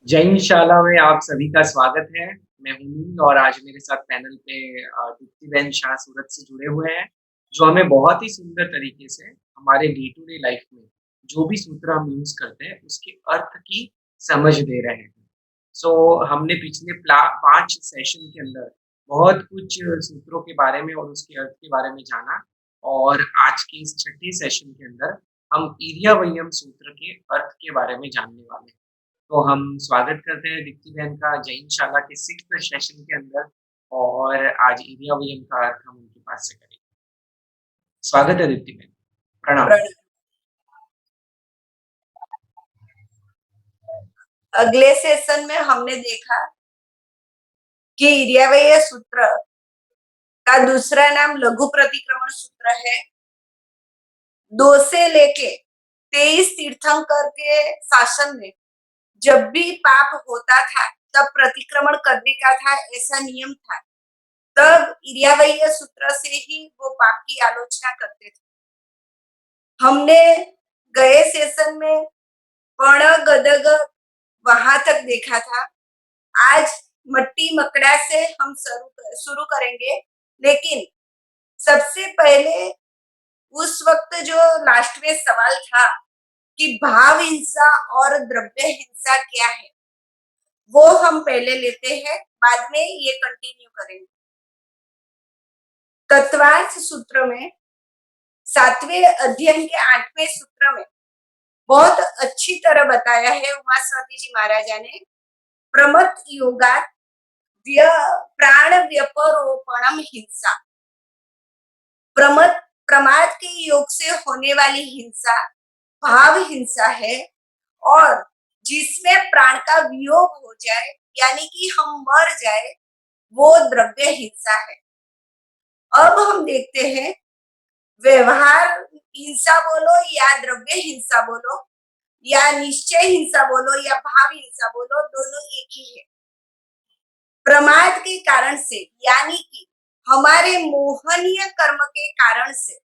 जैन शाला में आप सभी का स्वागत है। मैं हूँ और आज मेरे साथ पैनल पे दीप्तिबेन शाह सूरत से जुड़े हुए हैं, जो हमें बहुत ही सुंदर तरीके से हमारे डे टू डे लाइफ में जो भी सूत्र हम यूज़ करते हैं, उसके अर्थ की समझ दे रहे हैं। सो हमने पिछले 5 सेशन के अंदर बहुत कुछ सूत्रों के बारे में और उसके अर्थ के बारे में जाना और आज के इस छठे सेशन के अंदर हम इरियावय्यम सूत्र के अर्थ के बारे में जानने वाले हैं। तो हम स्वागत करते हैं दीप्ति बहन का जैन शाला के 6th सेशन के अंदर और आज ईरियावियम का अर्थ हम उनके पास से करेंगे। स्वागत है दीप्ति बहन। प्रणाम। अगले सेशन में हमने देखा कि इरियावेय सूत्र का दूसरा नाम लघु प्रतिक्रमण सूत्र है। 2 से लेके 23 तीर्थंकर के शासन में जब भी पाप होता था तब प्रतिक्रमण करने का था, ऐसा नियम था। तब इरियावेय सूत्र से ही वो पाप की आलोचना करते थे। हमने गए सेशन में पर्ण गदग वहां तक देखा था। आज मट्टी मकड़ा से हम शुरू करेंगे, लेकिन सबसे पहले उस वक्त जो लास्ट में सवाल था कि भाव हिंसा और द्रव्य हिंसा क्या है, वो हम पहले लेते हैं, बाद में ये कंटिन्यू करेंगे। तत्वार्थ सूत्र में 7वें अध्ययन के 8वें सूत्र में बहुत अच्छी तरह बताया है उमास्वाती जी महाराजा ने। प्रमत योगात प्राण व्यपरोपणम हिंसा। प्रमाद के योग से होने वाली हिंसा भाव हिंसा है, और जिसमें प्राण का वियोग हो जाए यानी कि हम मर जाए, वो द्रव्य हिंसा है। अब हम देखते हैं, व्यवहार हिंसा बोलो या द्रव्य हिंसा बोलो या निश्चय हिंसा बोलो या भाव हिंसा बोलो, दोनों एक ही है। प्रमाद के कारण से यानी कि हमारे मोहनीय कर्म के कारण से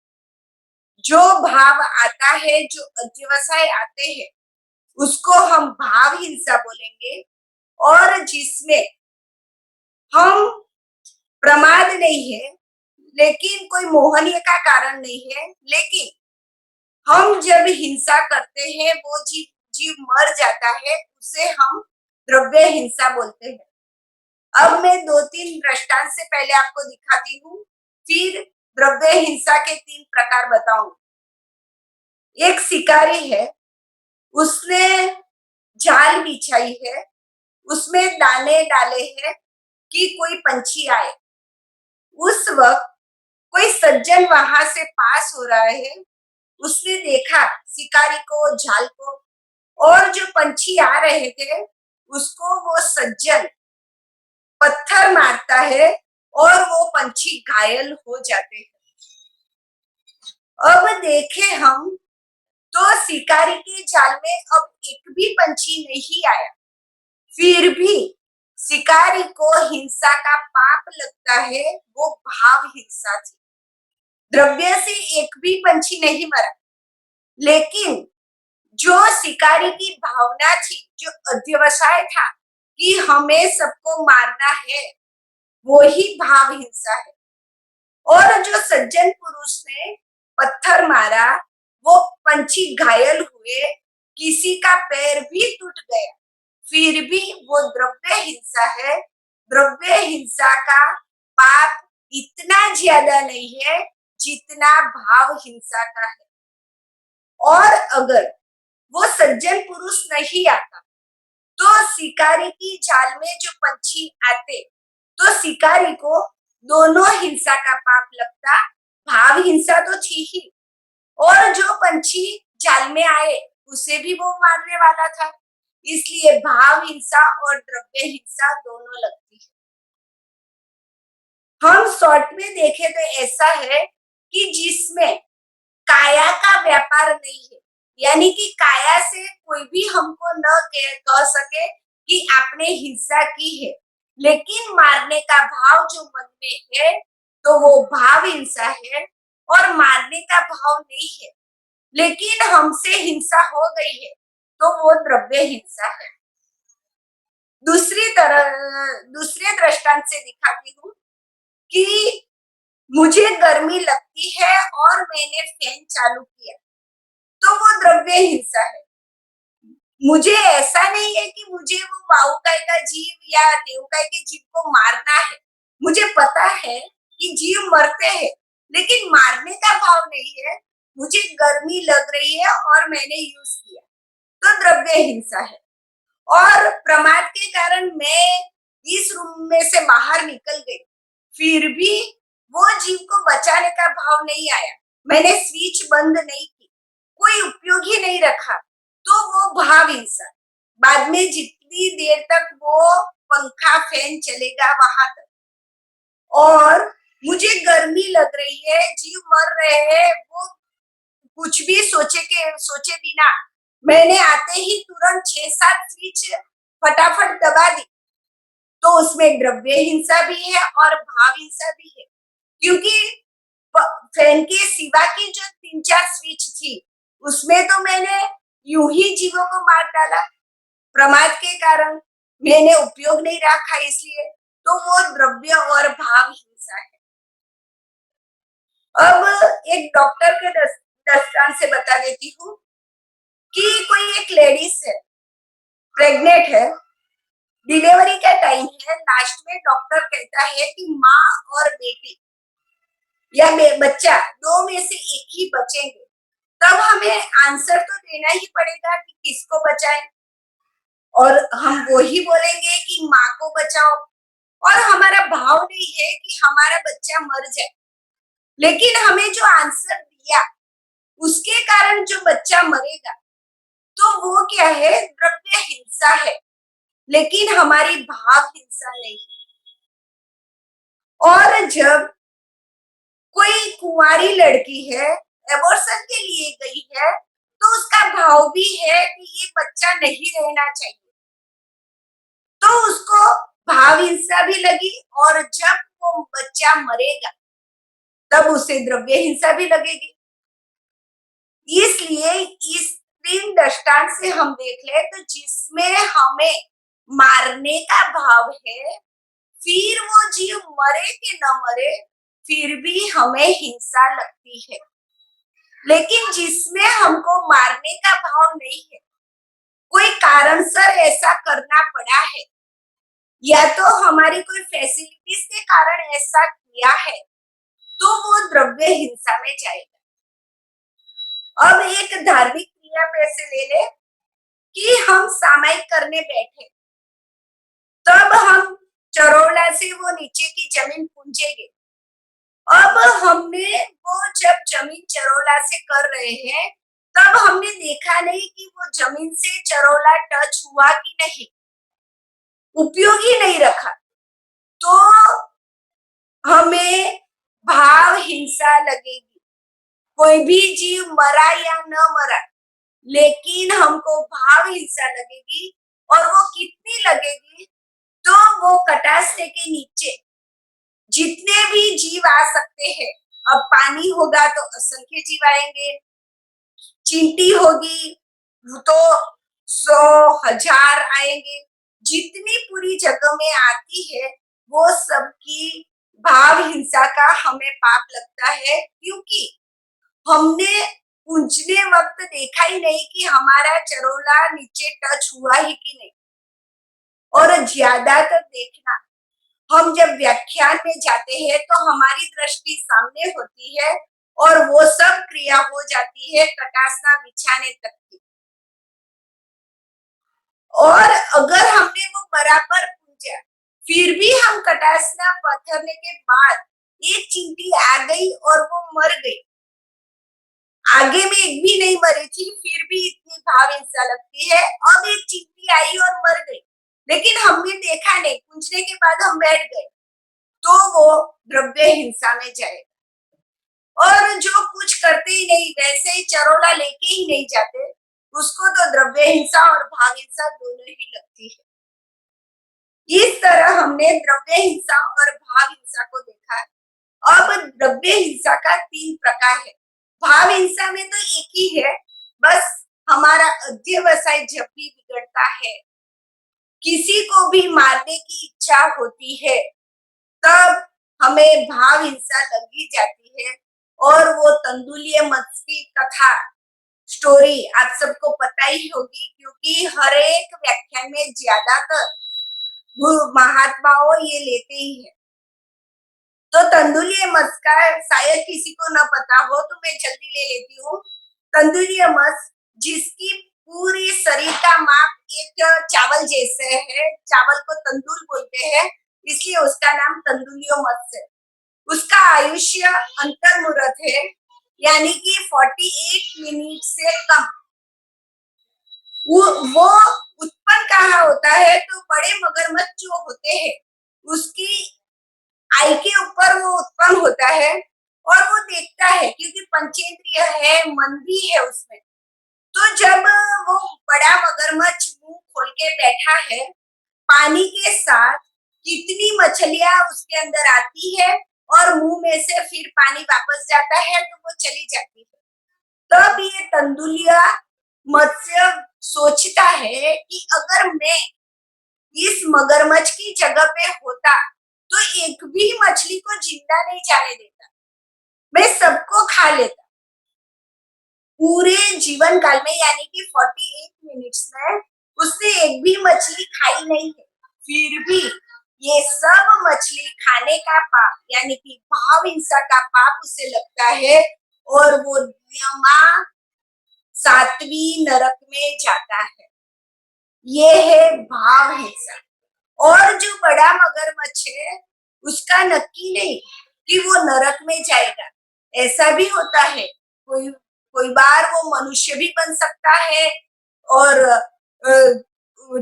जो भाव आता है, जो अध्यवसाय आते हैं, उसको हम भाव हिंसा बोलेंगे। और जिसमें हम प्रमाद नहीं है, लेकिन कोई मोहनीय का कारण नहीं है, लेकिन हम जब हिंसा करते हैं वो जीव जीव मर जाता है, उसे हम द्रव्य हिंसा बोलते हैं। अब मैं 2-3 दृष्टांत से पहले आपको दिखाती हूँ, फिर द्रव्य हिंसा के 3 प्रकार बताऊंगी। एक शिकारी है, उसने जाल बिछाई है, उसमें दाने डाले हैं कि कोई पंछी आए। उस वक्त कोई सज्जन वहां से पास हो रहा है, उसने देखा शिकारी को, जाल को, और जो पंछी आ रहे थे उसको वो सज्जन पत्थर मारता है और वो पंछी घायल हो जाते हैं। अब देखे हम तो शिकारी के जाल में अब एक भी पंछी नहीं आया, फिर भी शिकारी को हिंसा का पाप लगता है, वो भाव हिंसा थी। द्रव्य से एक भी पंछी नहीं मरा, लेकिन जो शिकारी की भावना थी, जो अध्यवसाय था कि हमें सबको मारना है, वो ही भाव हिंसा है। और जो सज्जन पुरुष ने पत्थर मारा, वो पंछी घायल हुए, किसी का पैर भी टूट गया, फिर भी वो द्रव्य हिंसा है। द्रव्य हिंसा का पाप इतना ज्यादा नहीं है जितना भाव हिंसा का है। और अगर वो सज्जन पुरुष नहीं आता तो शिकारी की जाल में जो पंछी आते, तो शिकारी को दोनों हिंसा का पाप लगता। भाव हिंसा तो थी ही, और जो पंछी जाल में आए उसे भी वो मारने वाला था, इसलिए भाव हिंसा और द्रव्य हिंसा दोनों लगती है। हम शॉर्ट में देखें तो ऐसा है कि जिसमें काया का व्यापार नहीं है, यानी कि काया से कोई भी हमको न कह सके कि आपने हिंसा की है, लेकिन मारने का भाव जो मन में है तो वो भाव हिंसा है। और मारने का भाव नहीं है, लेकिन हमसे हिंसा हो गई है, तो वो द्रव्य हिंसा है। दूसरे दृष्टांत से दिखाती हूँ कि मुझे गर्मी लगती है और मैंने फैन चालू किया, तो वो द्रव्य हिंसा है। मुझे ऐसा नहीं है कि मुझे वो बाहुकाय का जीव या देवकाय के जीव को मारना है। मुझे पता है कि जीव मरते हैं, लेकिन मारने का भाव नहीं है। मुझे गर्मी लग रही है और मैंने यूज किया, तो द्रव्य हिंसा है। और प्रमाद के कारण मैं इस रूम में से बाहर निकल गई, फिर भी वो जीव को बचाने का भाव नहीं आया। मैंने स्विच बंद नहीं की, कोई उपयोग ही नहीं रखा, तो वो भाव हिंसा। बाद में जितनी देर तक वो पंखा फैन चलेगा वहां तक, और मुझे गर्मी लग रही है, जीव मर रहे हैं, वो कुछ भी सोचे बिना मैंने आते ही तुरंत 6-7 स्विच फटाफट दबा दी, तो उसमें द्रव्य हिंसा भी है और भाव हिंसा भी है। क्योंकि फैन के सिवा की जो 3-4 स्विच थी, उसमें तो मैंने यूं ही जीवों को मार डाला, प्रमाद के कारण मैंने उपयोग नहीं रखा, इसलिए तो वो द्रव्य और भाव हिंसा है। अब एक डॉक्टर के दृष्टांत से बता देती हूँ कि कोई एक लेडीज है, प्रेग्नेंट है, डिलीवरी का टाइम है, लास्ट में डॉक्टर कहता है कि माँ और बेटी या बच्चा दो में से एक ही बचेंगे, तब हमें आंसर तो देना ही पड़ेगा कि किसको बचाएं, और हम वो ही बोलेंगे कि माँ को बचाओ, और हमारा भाव नहीं है कि हमारा बच्चा मर जाए। लेकिन हमें जो आंसर दिया उसके कारण जो बच्चा मरेगा, तो वो क्या है, द्रव्य हिंसा है, लेकिन हमारी भाव हिंसा नहीं। और जब कोई कुंवारी लड़की है, एबॉर्शन के लिए गई है, तो उसका भाव भी है कि ये बच्चा नहीं रहना चाहिए, तो उसको भाव हिंसा भी लगी, और जब वो बच्चा मरेगा तब उसे द्रव्य हिंसा भी लगेगी। इसलिए इस 3 दृष्टांत से हम देख ले, तो जिसमें हमें मारने का भाव है, फिर वो जीव मरे कि न मरे, फिर भी हमें हिंसा लगती है। लेकिन जिसमें हमको मारने का भाव नहीं है, कोई कारणसर ऐसा करना पड़ा है, या तो हमारी कोई फैसिलिटीज के कारण ऐसा किया है, तो वो द्रव्य हिंसा में जाएगा। अब एक धार्मिक क्रिया पे से ले ले कि हम सामायिक करने बैठे, तब हम चरोला से वो नीचे की जमीन पूंजेंगे। अब हमने वो जब जमीन चरोला से कर रहे हैं, तब हमने देखा नहीं कि वो जमीन से चरोला टच हुआ कि नहीं, उपयोग ही नहीं रखा, तो हमें भाव हिंसा लगेगी। कोई भी जीव मरा या न मरा, लेकिन हमको भाव हिंसा लगेगी, और वो कितनी लगेगी, तो वो कटास्ते के नीचे जितने भी जीव आ सकते हैं, अब पानी होगा तो असंख्य जीव आएंगे, चींटी होगी तो 100,000 आएंगे, जितनी पूरी जगह में आती है वो सबकी भाव हिंसा का हमें पाप लगता है, क्योंकि हमने पूछने वक्त देखा ही नहीं कि हमारा चरोला नीचे टच हुआ ही कि नहीं। और ज्यादातर देखना, हम जब व्याख्यान में जाते हैं तो हमारी दृष्टि सामने होती है, और वो सब क्रिया हो जाती है कटासना बिछाने तक की। और अगर हमने वो बराबर पूजा, फिर भी हम कटासना पत्थरने के बाद एक चींटी आ गई और वो मर गई, आगे में एक भी नहीं मरी थी, फिर भी इतनी भाव हिंसा लगती है। अब एक चींटी आई और मर गई, लेकिन हमने देखा नहीं, पूछने के बाद हम बैठ गए, तो वो द्रव्य हिंसा में जाएगा। और जो कुछ करते ही नहीं, वैसे ही चरोला लेके ही नहीं जाते, उसको तो द्रव्य हिंसा और भाव हिंसा दोनों ही लगती है। इस तरह हमने द्रव्य हिंसा और भाव हिंसा को देखा। अब द्रव्य हिंसा का 3 प्रकार है। भाव हिंसा में तो एक ही है, बस हमारा अध्यवसाय जब भी बिगड़ता है, किसी को भी मारने की इच्छा होती है, तब हमें भाव हिंसा लगी जाती है। और वो तंदुलीय मत्स्य की कथा स्टोरी आप सबको पता ही होगी, क्योंकि हर एक व्याख्यान में ज्यादातर महात्माओं ये लेते ही है। तो तंदुलीय मत्स्य का शायद किसी को न पता हो, तो मैं जल्दी ले लेती हूँ। तंदुलीय मत्स्य जिसकी पूरी शरीर का माप एक चावल जैसे है, चावल को तंदूल बोलते हैं, इसलिए उसका नाम तंदुलीय मत्स्य है। उसका आयुष्य अंतर्मुरत है, यानी कि 48 मिनट से कम। वो उत्पन्न कहाँ होता है, तो बड़े मगरमच्छ जो होते हैं उसकी आई के ऊपर वो उत्पन्न होता है, और वो देखता है क्योंकि पंचेंद्रिय है, मन भी है उसमें। तो जब वो बड़ा मगरमच्छ मुंह खोल के बैठा है, पानी के साथ कितनी मछलियां उसके अंदर आती है और मुंह में से फिर पानी वापस जाता है, तो वो चली जाती है। तब ये तंदुलिया मत्स्य सोचता है कि अगर मैं इस मगरमच्छ की जगह पे होता तो एक भी मछली को जिंदा नहीं जाने देता, मैं सबको खा लेता। पूरे जीवन काल में, यानी कि 48 मिनट्स में उसने एक भी मछली खाई नहीं है, फिर भी ये सब मछली खाने का पाप, यानी कि भाव हिंसा का पाप उसे लगता है, और वो यमा 7वीं नरक में जाता है। ये है भाव हिंसा। और जो बड़ा मगरमच्छ है उसका नक्की नहीं कि वो नरक में जाएगा, ऐसा भी होता है। कोई कोई बार वो मनुष्य भी बन सकता है और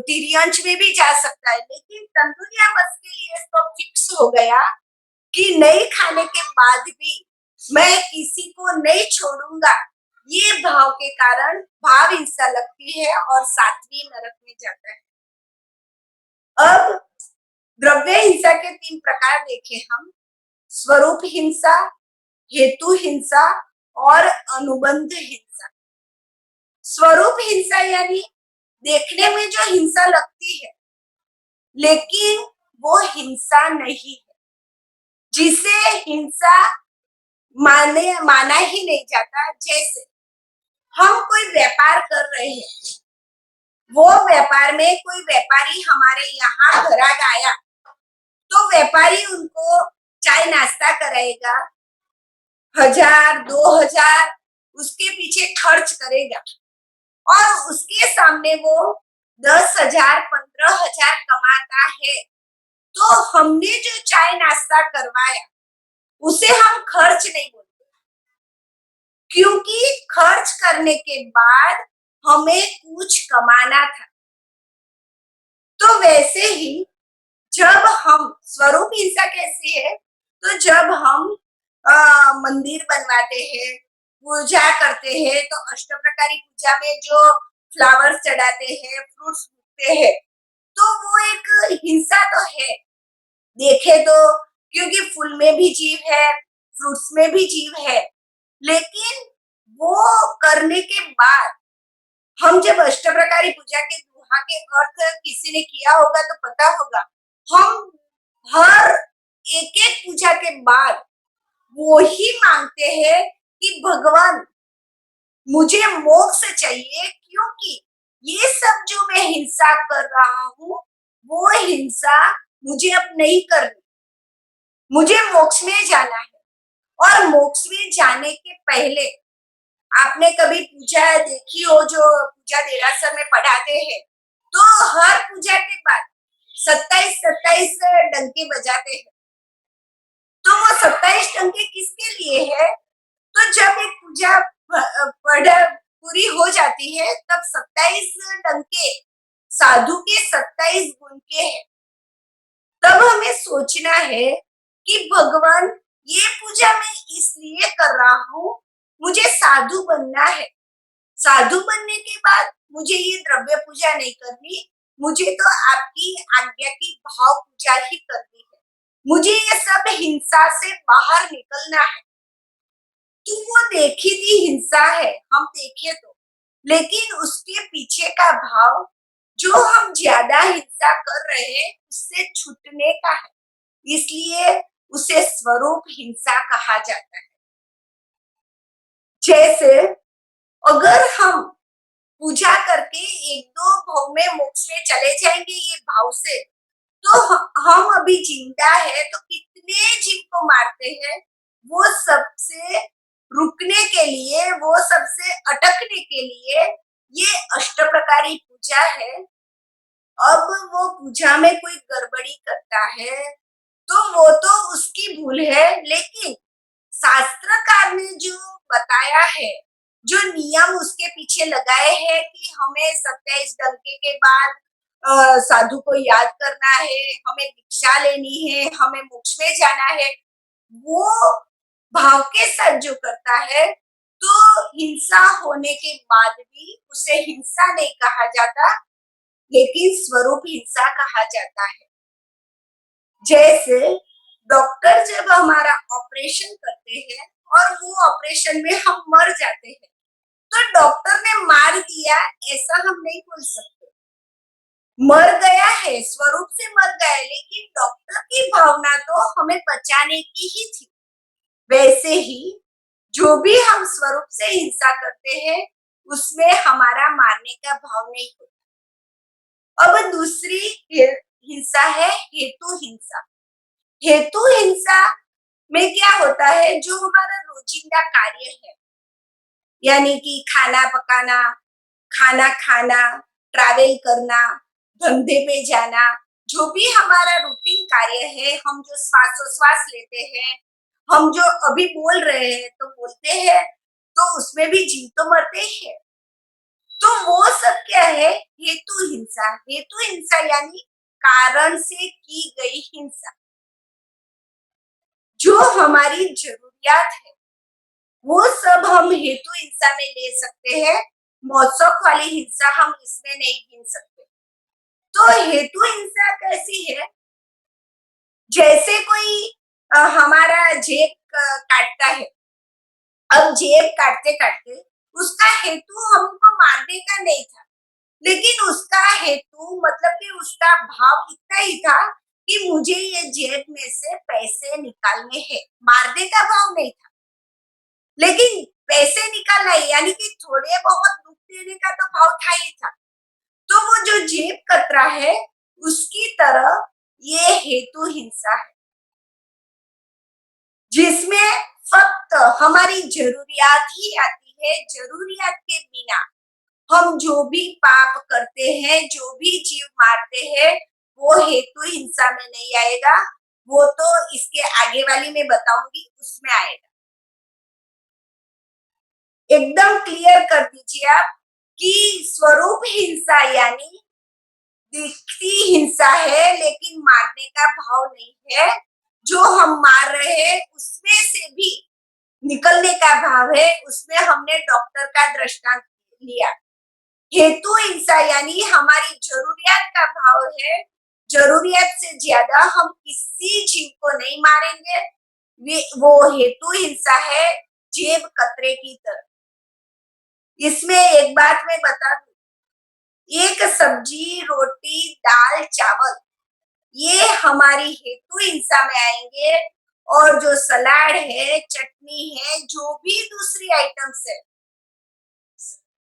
तिर्यंश में भी जा सकता है, लेकिन तंदुलिया मत्स्य के लिए तो फिक्स हो गया कि नहीं खाने के बाद भी मैं किसी को नहीं छोड़ूंगा। ये भाव के कारण भाव हिंसा लगती है और 7वीं नरक में जाता है। अब द्रव्य हिंसा के 3 प्रकार देखे हम: स्वरूप हिंसा, हेतु हिंसा और अनुबंध हिंसा। स्वरूप हिंसा यानी देखने में जो हिंसा लगती है, लेकिन वो हिंसा नहीं है, जिसे हिंसा माना ही नहीं जाता। जैसे हम कोई व्यापार कर रहे हैं, वो व्यापार में कोई व्यापारी हमारे यहाँ ग्राहक आया, तो व्यापारी उनको चाय नाश्ता कराएगा, 1000-2000 उसके पीछे खर्च करेगा, और उसके सामने वो 10,000-15,000 कमाता है। तो हमने जो चाय नाश्ता करवाया उसे हम खर्च नहीं बोलते, क्योंकि खर्च करने के बाद हमें कुछ कमाना था। तो वैसे ही जब हम स्वरूप हिंसा कैसी है, तो जब हम मंदिर बनवाते हैं, पूजा करते हैं, तो अष्टप्रकारी पूजा में जो फ्लावर्स चढ़ाते हैं, फ्रूट्स उगते हैं, तो वो एक हिंसा तो है देखे तो, क्योंकि फूल में भी जीव है, फ्रूट्स में भी जीव है। लेकिन वो करने के बाद हम जब अष्टप्रकारी पूजा के दोहा के अर्थ किसी ने किया होगा तो पता होगा, हम हर एक एक पूजा के बाद वो ही मांगते हैं कि भगवान मुझे मोक्ष चाहिए, क्योंकि ये सब जो मैं हिंसा कर रहा हूँ वो हिंसा मुझे अब नहीं करनी, मुझे मोक्ष में जाना है। और मोक्ष में जाने के पहले आपने कभी पूजा देखी हो, जो पूजा देरासर में पढ़ाते हैं, तो हर पूजा के बाद 27-27 डंके बजाते हैं। तो वो 27 डंके किसके लिए है? तो जब एक पूजा पूरी हो जाती है, तब 27 डंके साधु के 27 गुण के हैं। तब हमें सोचना है कि भगवान ये पूजा मैं इसलिए कर रहा हूँ, मुझे साधु बनना है। साधु बनने के बाद मुझे ये द्रव्य पूजा नहीं करनी, मुझे तो आपकी आज्ञा की भाव पूजा ही करनी है। मुझे ये सब हिंसा से बाहर निकलना है। तो वो देखी थी हिंसा है, हम देखे तो, लेकिन उसके पीछे का भाव जो हम ज्यादा हिंसा कर रहे हैं उससे छूटने का है, इसलिए उसे स्वरूप हिंसा कहा जाता है। जैसे अगर हम पूजा करके एक दो भाव में मोक्ष में चले जाएंगे ये भाव से, तो हम अभी जिंदा है तो कितने जीव को मारते हैं, वो सबसे रुकने के लिए, वो सबसे अटकने के लिए ये अष्टप्रकारी पूजा है। अब वो पूजा में कोई गड़बड़ी करता है तो वो तो उसकी भूल है, लेकिन शास्त्रकार ने जो बताया है, जो नियम उसके पीछे लगाए हैं कि हमें 27 डंके के बाद साधु को याद करना है, हमें दीक्षा लेनी है, हमें मोक्ष में जाना है, वो भाव के साथ जो करता है तो हिंसा होने के बाद भी उसे हिंसा नहीं कहा जाता, लेकिन स्वरूप हिंसा कहा जाता है। जैसे डॉक्टर जब हमारा ऑपरेशन करते हैं और वो ऑपरेशन में हम मर जाते हैं, तो डॉक्टर ने मार दिया ऐसा हम नहीं बोल सकते। मर गया है, स्वरूप से मर गया है, लेकिन डॉक्टर की भावना तो हमें बचाने की ही थी। वैसे ही जो भी हम स्वरूप से हिंसा करते हैं उसमें हमारा मारने का भाव नहीं होता। अब दूसरी हिंसा है हेतु हिंसा। हेतु हिंसा में क्या होता है, जो हमारा रोजिंदा कार्य है, यानी कि खाना पकाना, खाना खाना, ट्रैवल करना, धंधे पे जाना, जो भी हमारा रूटीन कार्य है, हम जो श्वासोश्वास लेते हैं, हम जो अभी बोल रहे हैं तो बोलते हैं, तो उसमें भी जीव तो मरते हैं। तो वो सब क्या है, हेतु हिंसा। हेतु हिंसा यानी कारण से की गई हिंसा। जो हमारी जरूरियात है वो सब हम हेतु हिंसा में ले सकते हैं, मौसक वाली हिंसा हम इसमें नहीं गिन सकते। तो हेतु हिंसा कैसी है, जैसे कोई हमारा जेब काटता है। अब जेब काटते काटते उसका हेतु हमको मारने का नहीं था, लेकिन उसका हेतु मतलब कि उसका भाव इतना ही था कि मुझे ये जेब में से पैसे निकालने हैं, मारने का भाव नहीं था। लेकिन पैसे निकालना है यानी कि थोड़े बहुत दुख देने का तो भाव था ही था। तो वो जो जेब कतरा है उसकी तरह ये हेतु हिंसा है, जिसमें फक्त हमारी जरूरियात ही आती है। जरूरियात के बिना हम जो भी पाप करते हैं, जो भी जीव मारते हैं, वो हेतु हिंसा में नहीं आएगा। वो तो इसके आगे वाली मैं बताऊंगी उसमें आएगा। एकदम क्लियर कर दीजिए आप कि स्वरूप हिंसा यानी दिखती हिंसा है लेकिन मारने का भाव नहीं है। जो हम मार रहे हैं उसमें से भी निकलने का भाव है, उसमें हमने डॉक्टर का दृष्टांत लिया। हेतु हिंसा यानी हमारी जरूरियात का भाव है, जरूरियात से ज्यादा हम किसी जीव को नहीं मारेंगे, वो हेतु हिंसा है, जेब कतरे की तरह। इसमें एक बात मैं बता दूं, एक सब्जी, रोटी, दाल, चावल ये हमारी हेतु हिंसा में आएंगे, और जो सलाद है, चटनी है, जो भी दूसरी आइटम्स है,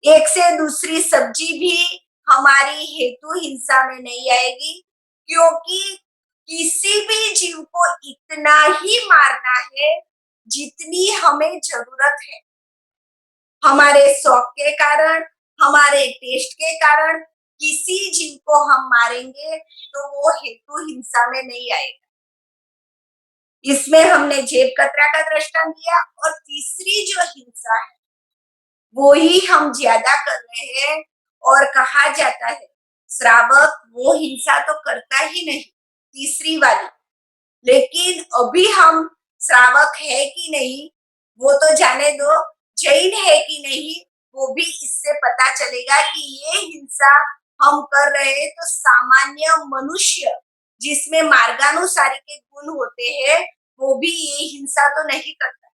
एक से दूसरी सब्जी भी हमारी हेतु हिंसा में नहीं आएगी, क्योंकि किसी भी जीव को इतना ही मारना है जितनी हमें जरूरत है। हमारे शौक के कारण, हमारे टेस्ट के कारण किसी जीव को हम मारेंगे तो वो हेतु हिंसा में नहीं आएगा। इसमें हमने जेब कतरा का दृष्टांत दिया, और तीसरी जो हिंसा है वो ही हम ज्यादा कर रहे हैं, और कहा जाता है श्रावक वो हिंसा तो करता ही नहीं, तीसरी वाली। लेकिन अभी हम श्रावक है कि नहीं वो तो जाने दो, जैन है कि नहीं वो भी इससे पता चलेगा कि ये हिंसा हम कर रहे हैं तो सामान्य मनुष्य जिसमें मार्गानुसारी के गुण होते हैं वो भी ये हिंसा तो नहीं करता।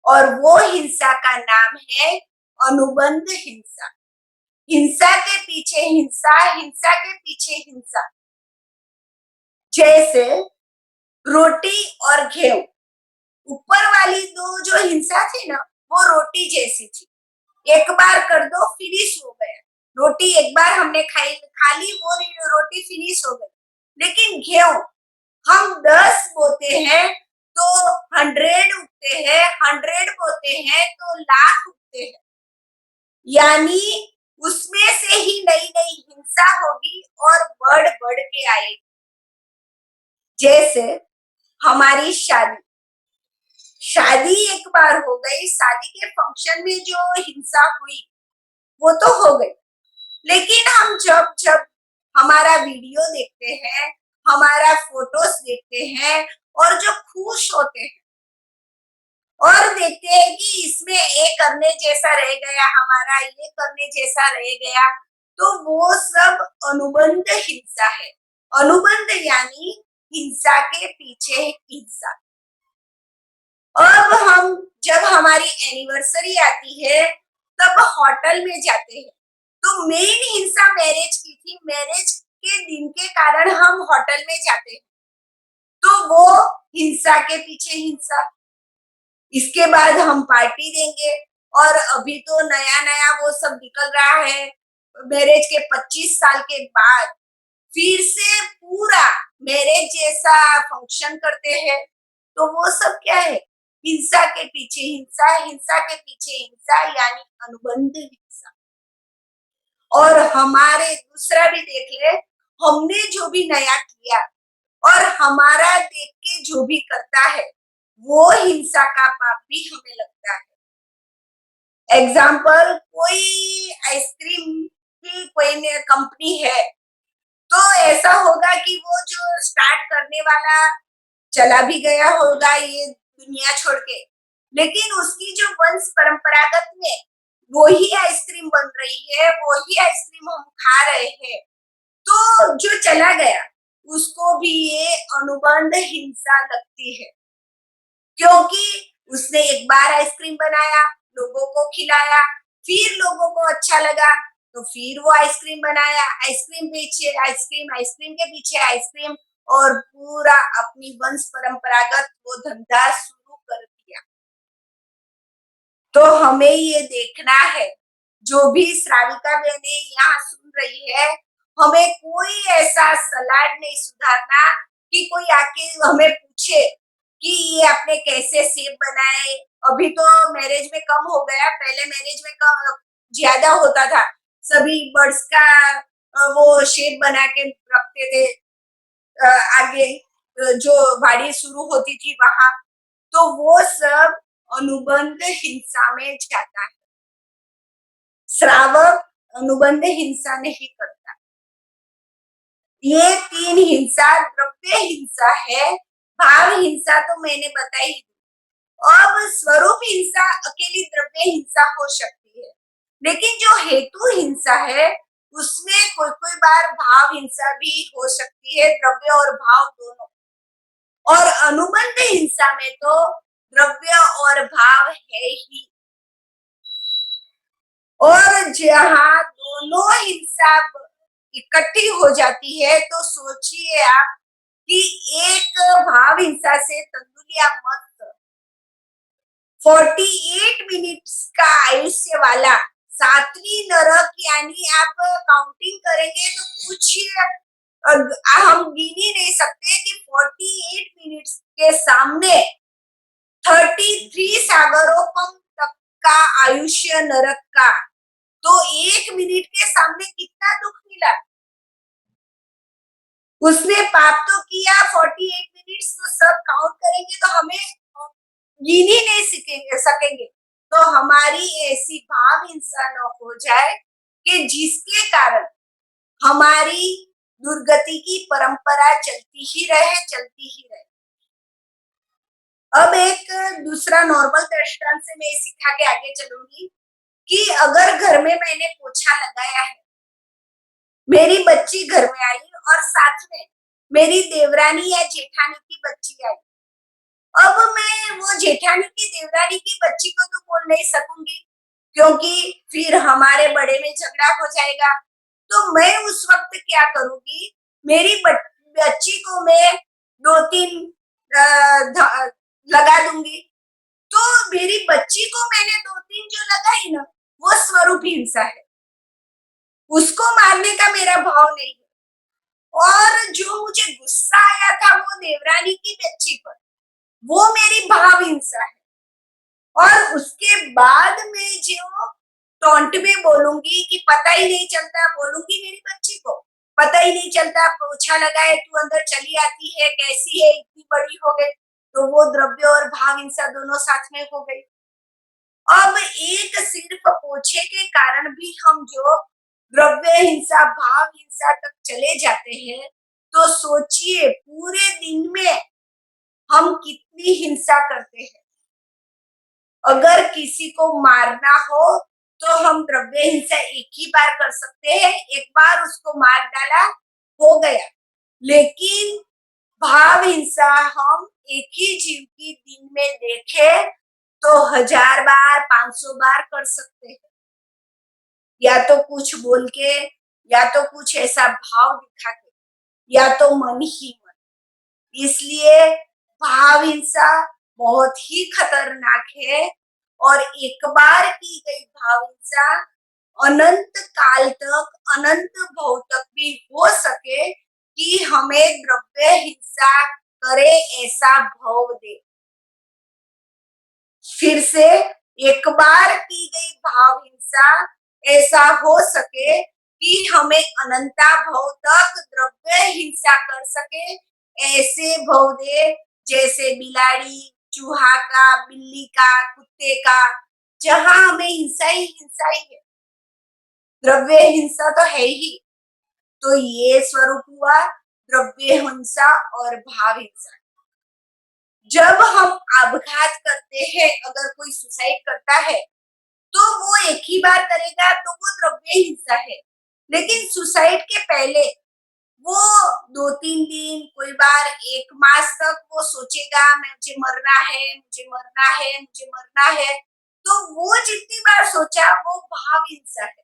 और वो हिंसा का नाम है अनुबंध हिंसा। हिंसा के पीछे हिंसा, हिंसा के पीछे हिंसा। जैसे रोटी और गेहूं, ऊपर वाली दो जो हिंसा थी ना, वो रोटी जैसी थी। एक बार कर दो, फिनिश हो गया। रोटी एक बार हमने खा ली, वो रोटी फिनिश हो गई। लेकिन गेहूं हम 10 बोते हैं तो 100 उगते हैं, 100 बोते हैं तो लाख उगते हैं। यानी उसमें से ही नई नई हिंसा होगी और बढ़ बढ़ के आएगी। जैसे हमारी शादी, शादी एक बार हो गई, शादी के फंक्शन में जो हिंसा हुई वो तो हो गई। लेकिन हम जब जब हमारा वीडियो देखते हैं, हमारा फोटोज देखते हैं और जो खुश होते हैं और देखते हैं कि इसमें ये करने जैसा रह गया, हमारा ये करने जैसा रह गया, तो वो सब अनुबंध हिंसा है। अनुबंध यानी हिंसा के पीछे हिंसा। अब हम जब हमारी एनिवर्सरी आती है तब होटल में जाते हैं, तो मेन हिंसा मैरिज की थी। मैरिज के दिन के कारण हम होटल में जाते हैं, तो वो हिंसा के पीछे हिंसा। इसके बाद हम पार्टी देंगे, और अभी तो नया नया वो सब निकल रहा है, मैरिज के 25 साल के बाद फिर से पूरा मैरिज जैसा फंक्शन करते हैं। तो वो सब क्या है? हिंसा के पीछे हिंसा, हिंसा के पीछे हिंसा, यानी अनुबंध हिंसा। और हमारे दूसरा भी देख ले, हमने जो भी नया किया और हमारा देख के जो भी करता है वो हिंसा का पाप भी हमें लगता है। एग्जाम्पल, कोई आइसक्रीम की कोई कंपनी है, तो ऐसा होगा कि वो जो स्टार्ट करने वाला चला भी गया होगा ये दुनिया छोड़ के, लेकिन उसकी जो वंश परंपरागत में वही आइसक्रीम बन रही है, वही आइसक्रीम हम खा रहे हैं, तो जो चला गया उसको भी ये अनुबंध हिंसा लगती है। क्योंकि उसने एक बार आइसक्रीम बनाया, लोगों को खिलाया, फिर लोगों को अच्छा लगा, तो फिर वो आइसक्रीम बनाया, आइसक्रीम बेचे, आइसक्रीम, आइसक्रीम के पीछे आइसक्रीम, और पूरा अपनी वंश परंपरागत वो धंधा शुरू कर दिया। तो हमें ये देखना है, जो भी श्राविका बहनें यहाँ सुन रही है, हमें कोई ऐसा सलाड नहीं सुधारना कि कोई आके हमें पूछे कि ये आपने कैसे सेब बनाए। अभी तो मैरिज में कम हो गया, पहले मैरिज में कम ज्यादा होता था। सभी बर्ड्स का वो शेप बना के रखते थे आगे, जो वाड़ी शुरू होती थी वहां। तो वो सब अनुबंध हिंसा में जाता है। श्रावक अनुबंध हिंसा नहीं करता। ये 3 हिंसा द्रव्य हिंसा है। भाव हिंसा तो मैंने बताई। अब स्वरूप हिंसा अकेली द्रव्य हिंसा हो सकती है, लेकिन जो हेतु हिंसा है उसमें कोई कोई बार भाव हिंसा भी हो सकती है, द्रव्य और भाव दोनों। और अनुबंध हिंसा में तो द्रव्य और भाव है ही। और जहाँ दोनों हिंसा इकट्ठी हो जाती है, तो सोचिए आप कि एक भाव हिंसा से तंदुलिया मत 48 मिनट्स का आयुष्य वाला 7वीं नरक, यानी आप काउंटिंग करेंगे तो कुछ हम गिन ही नहीं सकते कि 48 मिनट्स के सामने 33 सागरों कम तक का आयुष्य नरक का, तो 1 मिनट के सामने कितना दुख मिला। उसने पाप तो किया 48 मिनट्स, तो सब काउंट करेंगे तो हमें गिन ही नहीं सकेंगे। तो हमारी ऐसी भाव हिंसा न हो जाए कि जिसके कारण हमारी दुर्गति की परंपरा चलती ही रहे, चलती ही रहे। अब एक दूसरा नॉर्मल दृष्टांत से मैं सिखा के आगे चलूंगी कि अगर घर में मैंने पोछा लगाया है, मेरी बच्ची घर में आई और साथ में मेरी देवरानी या जेठानी की बच्ची आई। अब मैं वो जेठानी की देवरानी की बच्ची को तो बोल नहीं सकूंगी क्योंकि फिर हमारे बड़े में झगड़ा हो जाएगा। तो मैं उस वक्त क्या करूंगी, मेरी बच्ची को मैं 2-3 लगा दूंगी। तो मेरी बच्ची को मैंने 2-3 जो लगाई ना, वो स्वरूप हिंसा है। उसको मारने का मेरा भाव नहीं है। और जो मुझे गुस्सा आया था वो देवरानी की बच्ची पर, वो मेरी भाव हिंसा है। और उसके बाद मैं जो टोंट में बोलूंगी कि पता ही नहीं चलता, बोलूंगी मेरी बच्ची को, पता ही नहीं चलता, पोछा लगाए तू अंदर चली आती है, कैसी है, इतनी बड़ी हो गई। तो वो द्रव्य और भाव हिंसा दोनों साथ में हो गई। अब एक सिर्फ पोछे के कारण भी हम जो द्रव्य हिंसा, भाव हिंसा तक चले जाते हैं, तो सोचिए पूरे दिन में हम कितनी हिंसा करते हैं। अगर किसी को मारना हो तो हम द्रव्य हिंसा एक ही बार कर सकते हैं, एक बार उसको मार डाला, हो गया। लेकिन भाव हिंसा हम एक ही जीव की दिन में देखे तो 1000 बार, 500 बार कर सकते हैं। या तो कुछ बोल के, या तो कुछ ऐसा भाव दिखा के, या तो मन ही मन। इसलिए भाव हिंसा बहुत ही खतरनाक है। और एक बार की गई भाव हिंसा अनंत काल तक, अनंत भव तक भी हो सके कि हमें द्रव्य हिंसा करे ऐसा भव दे। फिर से एक बार की गई भाव हिंसा ऐसा हो सके कि हमें अनंता भव तक द्रव्य हिंसा कर सके, ऐसे भव दे। जैसे बिलाड़ी, चूहा का, बिल्ली का, कुत्ते का, जहां हमें हिंसा ही है, द्रव्य हिंसा तो है ही। तो ये स्वरूप हुआ द्रव्य हिंसा और भाव हिंसा। जब हम अपघात करते हैं, अगर कोई सुसाइड करता है तो वो एक ही बार करेगा तो वो द्रव्य हिंसा है। लेकिन सुसाइड के पहले वो 2-3 दिन, कोई बार 1 मास तक वो सोचेगा मुझे मरना है, मुझे मरना है, मुझे मरना है। तो वो जितनी बार सोचा वो भाव हिंसा है।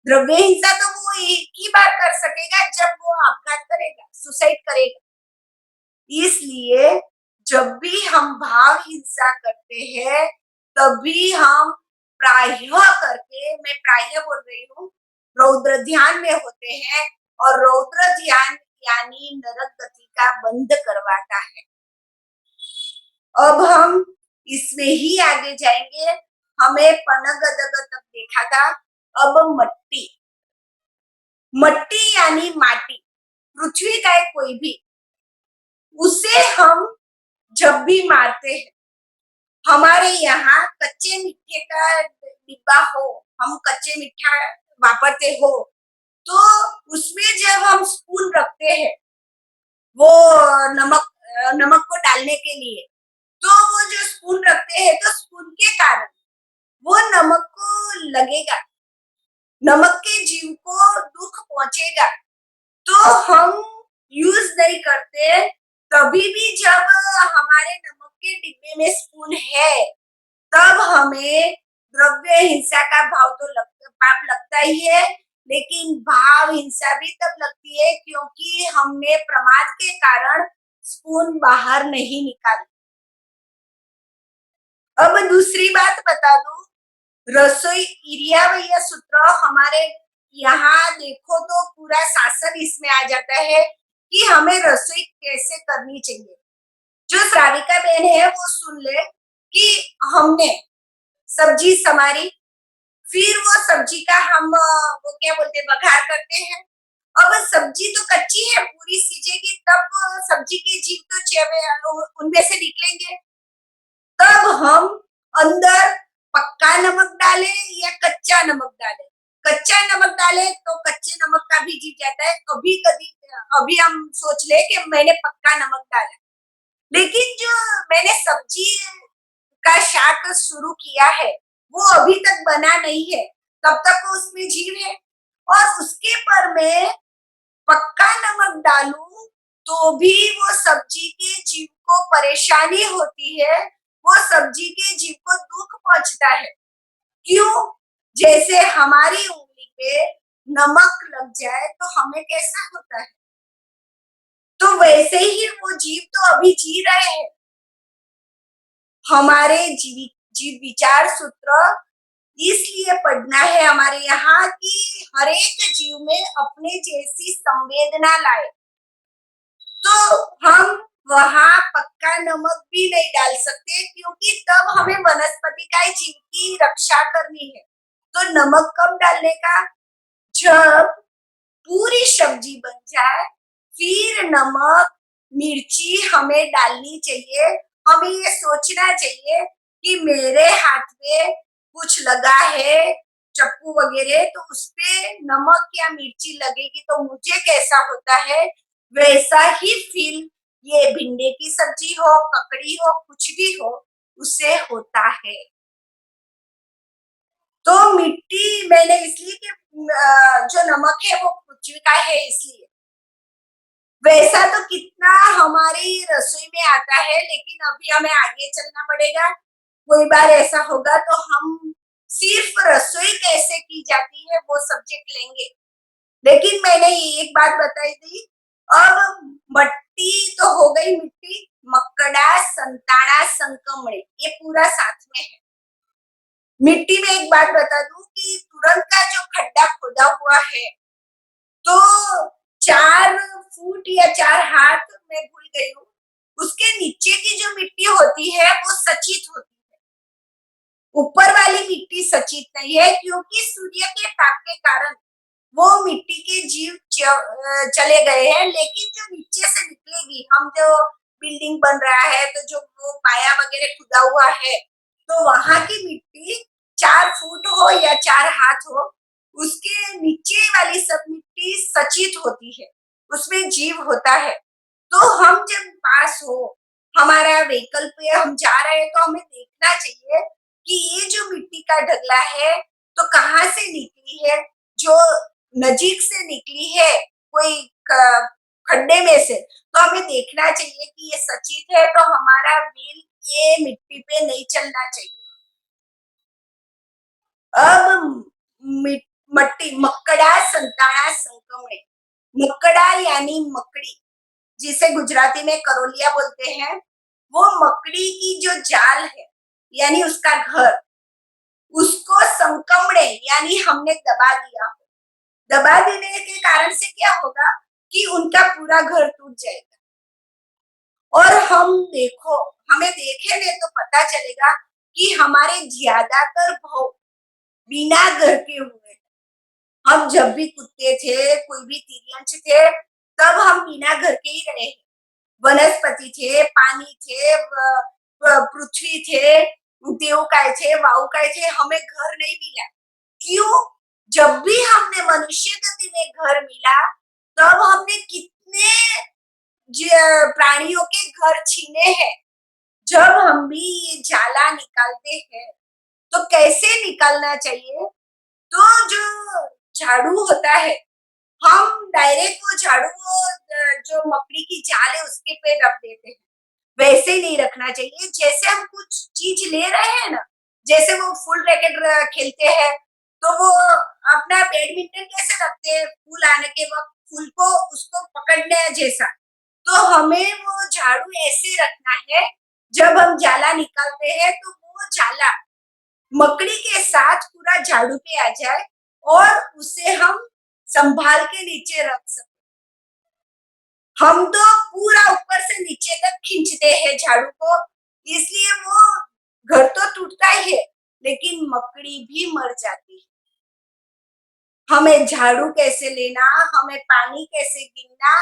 द्रव्य हिंसा तो वो एक ही बार कर सकेगा जब वो अपघात करेगा, सुसाइड करेगा। इसलिए जब भी हम भाव हिंसा करते हैं, तभी हम प्रायः करके, मैं प्रायः बोल रही हूँ, रौद्र ध्यान में होते हैं। और रौद्र ध्यान यानी नरक गति का बंद करवाता है। अब हम इसमें ही आगे जाएंगे। हमें पनगदग तक देखा था। अब मट्टी, मट्टी यानी माटी, पृथ्वी का है कोई भी, उसे हम जब भी मारते हैं, हमारे यहाँ कच्चे मीठे का डिब्बा हो, हम कच्चे मीठा वापरते हो, तो उसमें जब हम स्पून रखते हैं, वो नमक नमक को डालने के लिए, तो वो जो स्पून रखते हैं तो स्पून के कारण वो नमक को लगेगा, नमक के जीव को दुख पहुंचेगा। तो हम यूज नहीं करते। तभी भी जब हमारे नमक के डिब्बे में स्पून है, तब हमें द्रव्य हिंसा का भाव तो पाप लगता ही है। लेकिन भाव हिंसा भी तब लगती है क्योंकि हमने प्रमाद के कारण स्पून बाहर नहीं निकाली। अब दूसरी बात बता दूं, रसोई इरियावैया सूत्र हमारे यहाँ देखो तो पूरा शासन इसमें आ जाता है कि हमें रसोई कैसे करनी चाहिए। जो श्राविका बहन है वो सुन ले कि हमने सब्जी समारी, फिर वो सब्जी का हम वो क्या बोलते बघार करते हैं। अब सब्जी तो कच्ची है, पूरी सीजेगी तब सब्जी के जीव तो उनमें से निकलेंगे। तब हम अंदर पक्का नमक डाले या कच्चा नमक डाले। कच्चा नमक डाले तो कच्चे नमक का भी जीव जाता है। कभी कभी अभी हम सोच ले कि मैंने पक्का नमक डाला, लेकिन जो मैंने सब्जी का शाक शुरू किया है वो अभी तक बना नहीं है, तब तक वो उसमें जीव है। और उसके पर मैं पक्का नमक डालूं तो भी वो सब्जी के जीव को परेशानी होती है, वो सब्जी के जीव को दुख पहुंचता है। क्यों? जैसे हमारी उंगली पे नमक लग जाए तो हमें कैसा होता है, तो वैसे ही वो जीव तो अभी जी रहे हैं। हमारे जीव विचार सूत्र इसलिए पढ़ना है हमारे यहाँ कि हर एक जीव में अपने जैसी संवेदना लाए। तो हम वहाँ पक्का नमक भी नहीं डाल सकते, क्योंकि तब हमें वनस्पति का ही जीव की रक्षा करनी है। तो नमक कब डालने का? जब पूरी सब्जी बन जाए, फिर नमक मिर्ची हमें डालनी चाहिए। हमें ये सोचना चाहिए कि मेरे हाथ में कुछ लगा है, चप्पू वगैरह, तो उसपे नमक या मिर्ची लगेगी तो मुझे कैसा होता है, वैसा ही फील ये भिंडी की सब्जी हो, ककड़ी हो, कुछ भी हो, उससे होता है। तो मिट्टी मैंने इसलिए कि जो नमक है वो पृथ्वी का है इसलिए। वैसा तो कितना हमारी रसोई में आता है, लेकिन अभी हमें आगे चलना पड़ेगा। कोई बार ऐसा होगा तो हम सिर्फ रसोई कैसे की जाती है वो सब्जेक्ट लेंगे। लेकिन मैंने ये एक बात बताई थी, अब मट्टी तो हो गई मिट्टी, मकड़ा, संताड़ा, संकमणे, ये पूरा साथ में है। मिट्टी में एक बात बता दूं कि तुरंत का जो खड्डा खोदा हुआ है, तो 4 फुट या 4 हाथ, मैं भूल गई हूँ, उसके नीचे की जो मिट्टी होती है वो सचित होती है। ऊपर वाली मिट्टी सचित नहीं है, क्योंकि सूर्य के ताप के कारण वो मिट्टी के जीव चले गए हैं। लेकिन जो नीचे से निकलेगी, हम जो बिल्डिंग बन रहा है तो जो वो पाया वगैरह खुदा हुआ है, तो वहां की मिट्टी 4 फुट हो या 4 हाथ हो, उसके नीचे वाली सब मिट्टी सचित होती है, उसमें जीव होता है। तो हम जब पास हो, हमारा व्हीकल पे हम जा रहे हैं, तो हमें देखना चाहिए कि ये जो मिट्टी का ढगला है तो कहाँ से निकली है। जो नजीक से निकली है, कोई खड्डे में से, तो हमें देखना चाहिए कि ये सचित है, तो हमारा व्हील ये मिट्टी पे नहीं चलना चाहिए। अब मट्टी, मकड़ा, संताड़ा, संकमणे। मकड़ा यानी मकड़ी, जिसे गुजराती में करोलिया बोलते हैं, वो मकड़ी की जो जाल है, यानी उसका घर, उसको संकमणे यानी हमने दबा दिया। दबा देने के कारण से क्या होगा कि उनका पूरा घर टूट जाएगा। और हमें देखेंगे तो पता चलेगा कि हमारे ज्यादातर भाव बिना घर के हुए। हम जब भी कुत्ते थे, कोई भी तिर्यंच थे, तब हम बिना घर के ही रहे। वनस्पति थे, पानी थे, पृथ्वी थे, देवकाय थे, वायुकाय थे, हमें घर नहीं मिला। क्यों? जब भी हमने मनुष्य गति में घर मिला, तब हमने कितने प्राणियों के घर छीने हैं। जब हम भी ये जाला निकालते हैं, तो कैसे निकालना चाहिए? तो जो झाड़ू होता है, हम डायरेक्ट वो झाड़ू को जो मकड़ी की जाल है उसके पे रख देते हैं। वैसे नहीं रखना चाहिए। जैसे हम कुछ चीज ले रहे हैं ना, जैसे वो फुल रैकेट खेलते हैं, तो वो अपना बैडमिंटन कैसे रखते हैं, फूल आने के वक्त फूल को उसको पकड़ने जैसा, तो हमें वो झाड़ू ऐसे रखना है। जब हम जाला निकालते हैं तो वो जाला मकड़ी के साथ पूरा झाड़ू पे आ जाए, और उसे हम संभाल के नीचे रख सकते। हम तो पूरा ऊपर से नीचे तक खींचते हैं झाड़ू को, इसलिए वो घर तो टूटता ही है, लेकिन मकड़ी भी मर जाती है। हमें झाड़ू कैसे लेना, हमें पानी कैसे गिनना,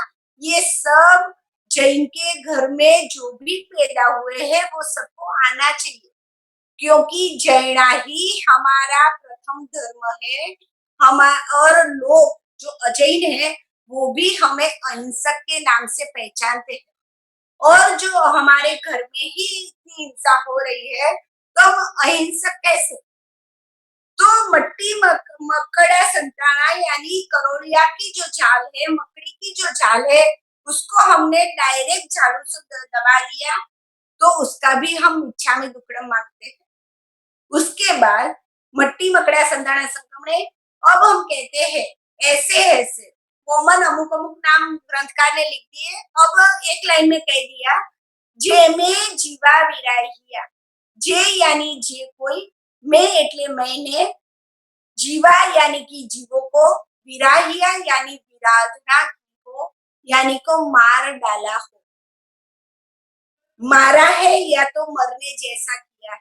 ये सब जिनके घर में जो भी पैदा हुए हैं वो सबको आना चाहिए। क्योंकि जैना ही हमारा प्रथम धर्म है। हम और लोग जो अजैन है, वो भी हमें अहिंसक के नाम से पहचानते हैं। और जो हमारे घर में ही इतनी हिंसा हो रही है, तो हम अहिंसक कैसे? तो मट्टी मकड़ा, संताना यानी करोड़िया की जो जाल है, मकड़ी की जो जाल है, उसको हमने डायरेक्ट झाड़ू से दबा लिया, तो उसका भी हम इच्छा में दुक्कड़म मांगते हैं। उसके बाद मट्टी मकड़ा संधाना संगमणे। अब हम कहते हैं ऐसे ऐसे कॉमन अमुक अमुक नाम ग्रंथकार ने लिख दिए। अब एक लाइन में कह दिया, जे में जीवा विराहिया। जे यानी जे कोई, मैं એટલે मैंने, जीवा यानी कि जीवों को, विराहिया यानी विराधना को, यानी को मार डाला हो, मारा है या तो मरने जैसा किया है।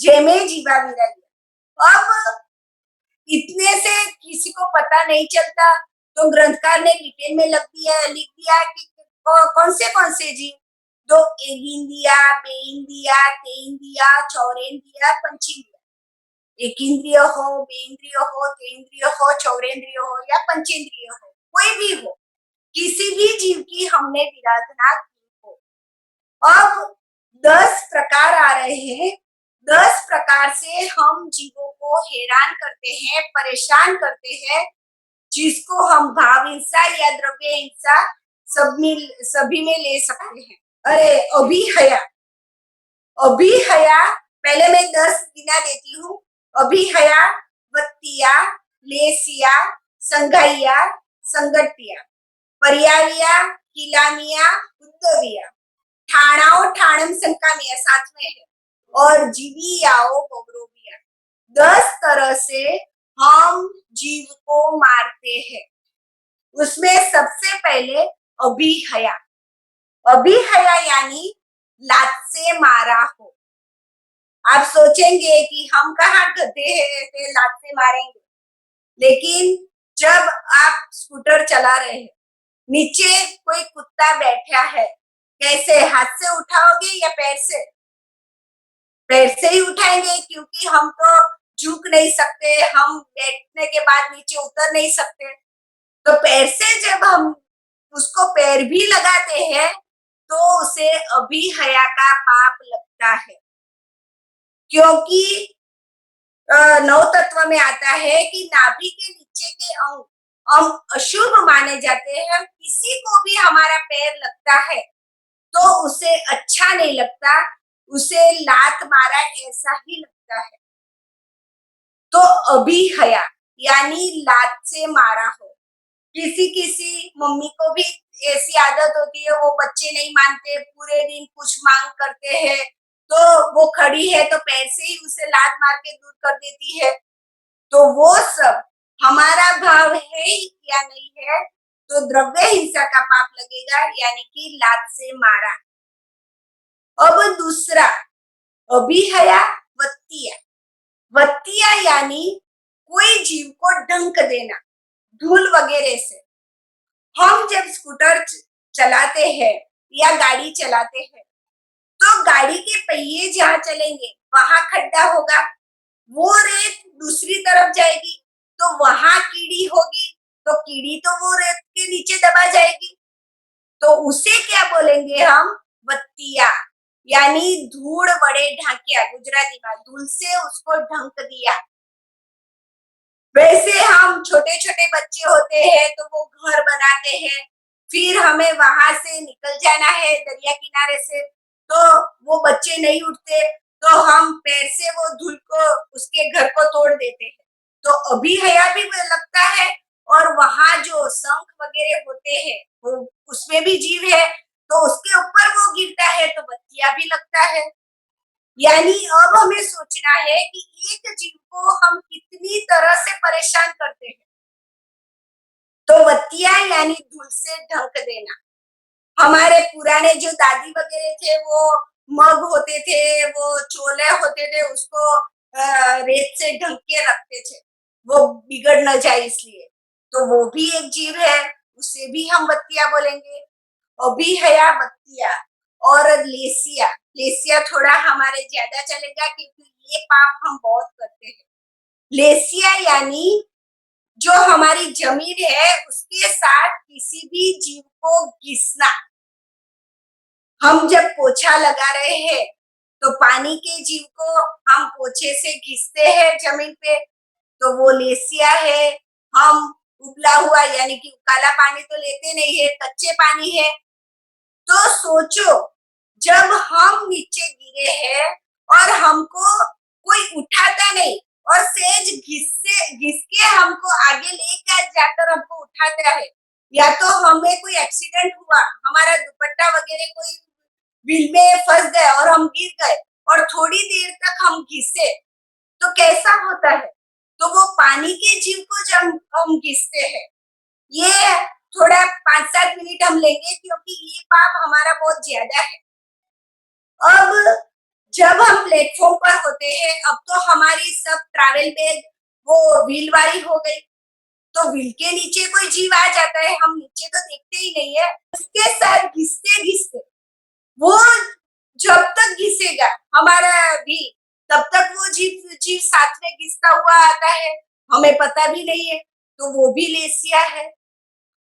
जेमे जीवा विराहिया। अब इतने से किसी को पता नहीं चलता, तो ग्रंथकार ने डिटेल में लिख दिया कि कौन से जीव, तो एगिंदिया, बेइंदिया, तेइंदिया, चौरेंदिया, पंचेंदिया। एक इंद्रिय हो, बेइंद्रिय हो, तेइंद्रिय हो, चौरेंद्रिय हो या पंचेंद्रिय हो, कोई भी हो, किसी भी जीव की हमने विराधना की हो। अब 10 प्रकार आ रहे हैं। 10 प्रकार से हम जीवों को हैरान करते हैं, परेशान करते हैं, जिसको हम भाव हिंसा या द्रव्य हिंसा सभी में ले सकते हैं। अरे अभिहया, अभिहया पहले मैं 10 गिना देती हूँ। अभिहया, वत्तिया, लेसिया, संघाइया, संगटिया, पर्याविया, किलामिया, उद्दविया, ठाणाओ, ठाणम संकामिया साथ में है, और जीवियाओ, बगरोविया। 10 तरह से हम जीव को मारते हैं। उसमें सबसे पहले अभिहया। अभिहया यानी लात से मारा हो। आप सोचेंगे कि हम कहाँ गधे हैं लात से मारेंगे, लेकिन जब आप स्कूटर चला रहे हैं, नीचे कोई कुत्ता बैठा है, कैसे हाथ से उठाओगे या पैर से? पैर से ही उठाएंगे, क्योंकि हम तो झुक नहीं सकते, हम बैठने के बाद नीचे उतर नहीं सकते। तो पैर से जब हम उसको पैर भी लगाते हैं, तो उसे अभिहया का पाप लगता है, क्योंकि नौ तत्व में आता है कि नाभि के नीचे के अंग अशुभ माने जाते हैं। किसी को भी हमारा पैर लगता है तो उसे अच्छा नहीं लगता, उसे लात मारा ऐसा ही लगता है। तो अभिहया यानी लात से मारा हो। किसी किसी मम्मी को भी ऐसी आदत होती है, वो बच्चे नहीं मानते, पूरे दिन कुछ मांग करते हैं, तो वो खड़ी है तो पैर से ही उसे लात मार के दूर कर देती है। तो वो सब हमारा भाव है या नहीं है, तो द्रव्य हिंसा का पाप लगेगा, यानी कि लात से मारा। अब दूसरा अभिहया, वत्तिया। वत्तिया यानी कोई जीव को डंक देना, धूल वगैरह से। हम जब स्कूटर चलाते हैं या गाड़ी चलाते हैं, तो गाड़ी के पहिए जहाँ चलेंगे वहां खड्डा होगा, वो रेत दूसरी तरफ जाएगी, तो वहां कीड़ी होगी, तो कीड़ी तो वो रेत के नीचे दबा जाएगी, तो उसे क्या बोलेंगे हम? वत्तिया, यानी धूल बड़े ढाकिया, गुजराती में धूल से उसको ढंक दिया। वैसे हम छोटे छोटे बच्चे होते हैं तो वो घर बनाते हैं, फिर हमें वहां से निकल जाना है दरिया किनारे से, तो वो बच्चे नहीं उठते, तो हम पैर से वो धूल को, उसके घर को तोड़ देते हैं। तो अभिहया भी लगता है, और वहां जो शंख वगैरह होते हैं वो उसमें भी जीव है, तो उसके ऊपर वो गिरता है तो बत्तियां भी लगता है। यानी अब हमें सोचना है कि एक जीव को हम कितनी तरह से परेशान करते हैं। तो वत्तिया यानी धूल से ढक देना। हमारे पुराने जो दादी वगैरह थे, वो मग होते थे, वो चोले होते थे, उसको रेत से ढक के रखते थे, वो बिगड़ न जाए इसलिए। तो वो भी एक जीव है, उसे भी हम वत्तिया बोलेंगे। अभिहया, वत्तिया और लेसिया। लेसिया थोड़ा हमारे ज्यादा चलेगा, क्योंकि ये पाप हम बहुत करते हैं। लेसिया यानी जो हमारी जमीन है उसके साथ किसी भी जीव को घिसना। हम जब पोछा लगा रहे हैं तो पानी के जीव को हम पोछे से घिसते हैं जमीन पे, तो वो लेसिया है। हम उबला हुआ यानी कि काला पानी तो लेते नहीं है, कच्चे पानी है। तो सोचो, जब हम नीचे गिरे हैं और हमको कोई उठाता नहीं और सेज घिस के हमको आगे लेकर जाकर हमको उठाता है। या तो हमें कोई एक्सीडेंट हुआ, हमारा दुपट्टा वगैरह कोई व्हील में फंस गया और हम गिर गए और थोड़ी देर तक हम घिसे तो कैसा होता है। तो वो पानी के जीव को जब हम घिसते हैं, ये थोड़ा 5-7 मिनट हम लेंगे क्योंकि ये पाप हमारा बहुत ज्यादा है। अब जब हम प्लेटफॉर्म पर होते हैं, अब तो हमारी सब ट्रैवल बैग वो व्हील वाली हो गई, तो व्हील के नीचे कोई जीव आ जाता है, हम नीचे तो देखते ही नहीं है। उसके साथ घिसते घिसते वो जब तक घिसेगा हमारा भी, तब तक वो जीव जीव साथ में घिसता हुआ आता है, हमें पता भी नहीं है। तो वो भी लेसिया है।